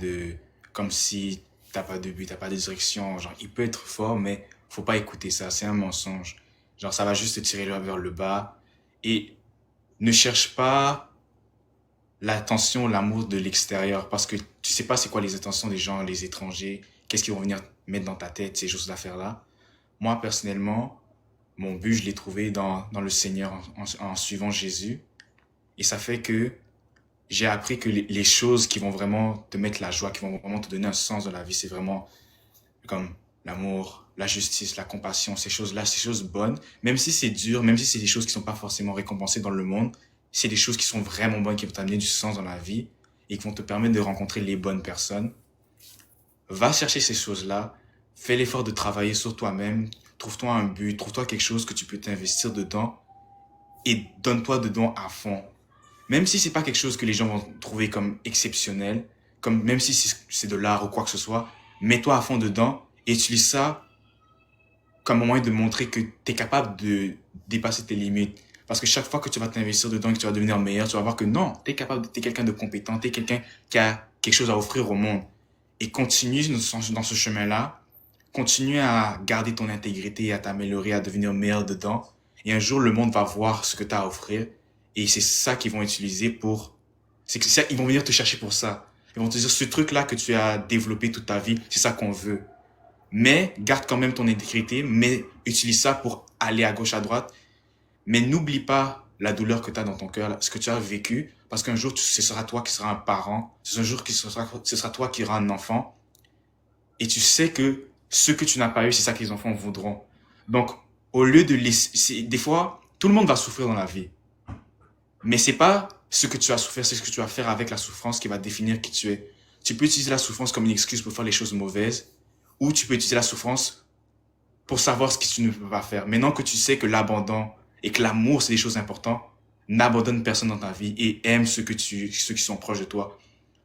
de, comme si t'as pas de but, t'as pas de direction. Genre, il peut être fort, mais faut pas écouter ça. C'est un mensonge. Genre, ça va juste te tirer vers le bas. Et ne cherche pas l'attention, l'amour de l'extérieur, parce que tu sais pas c'est quoi les intentions des gens, les étrangers, qu'est-ce qu'ils vont venir mettre dans ta tête, ces choses d'affaires-là. Moi, personnellement, mon but, je l'ai trouvé dans le Seigneur en suivant Jésus. Et ça fait que j'ai appris que les choses qui vont vraiment te mettre la joie, qui vont vraiment te donner un sens de la vie, c'est vraiment comme l'amour, la justice, la compassion, ces choses-là, ces choses bonnes. Même si c'est dur, même si c'est des choses qui sont pas forcément récompensées dans le monde, c'est des choses qui sont vraiment bonnes, qui vont t'amener du sens dans la vie et qui vont te permettre de rencontrer les bonnes personnes. Va chercher ces choses-là, fais l'effort de travailler sur toi-même, trouve-toi un but, trouve-toi quelque chose que tu peux t'investir dedans et donne-toi dedans à fond. Même si c'est pas quelque chose que les gens vont trouver comme exceptionnel, comme même si c'est de l'art ou quoi que ce soit, mets-toi à fond dedans et utilise ça comme un moyen de montrer que tu es capable de dépasser tes limites. Parce que chaque fois que tu vas t'investir dedans et que tu vas devenir meilleur, tu vas voir que non, tu es capable, tu es quelqu'un de compétent, tu es quelqu'un qui a quelque chose à offrir au monde. Et continue dans ce chemin-là, continue à garder ton intégrité, à t'améliorer, à devenir meilleur dedans. Et un jour, le monde va voir ce que tu as à offrir. Et c'est ça qu'ils vont utiliser pour... C'est que ça, ils vont venir te chercher pour ça. Ils vont te dire, ce truc-là que tu as développé toute ta vie, c'est ça qu'on veut. Mais garde quand même ton intégrité, mais utilise ça pour aller à gauche, à droite. Mais n'oublie pas la douleur que tu as dans ton cœur, ce que tu as vécu, parce qu'un jour, ce sera toi qui seras un parent, un jour, ce sera toi qui auras un enfant, et tu sais que ce que tu n'as pas eu, c'est ça que les enfants voudront. Donc, au lieu de laisser, des fois, tout le monde va souffrir dans la vie, mais c'est pas ce que tu as souffert, c'est ce que tu vas faire avec la souffrance qui va définir qui tu es. Tu peux utiliser la souffrance comme une excuse pour faire les choses mauvaises, ou tu peux utiliser la souffrance pour savoir ce que tu ne peux pas faire. Maintenant que tu sais que l'abandon et que l'amour, c'est des choses importantes, n'abandonne personne dans ta vie et aime ceux qui sont proches de toi.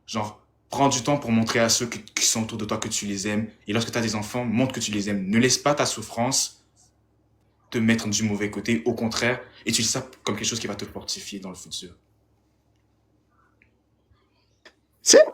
Genre, prends du temps pour montrer à ceux qui sont autour de toi que tu les aimes. Et lorsque tu as des enfants, montre que tu les aimes. Ne laisse pas ta souffrance te mettre du mauvais côté. Au contraire, utilise ça comme quelque chose qui va te fortifier dans le futur. C'est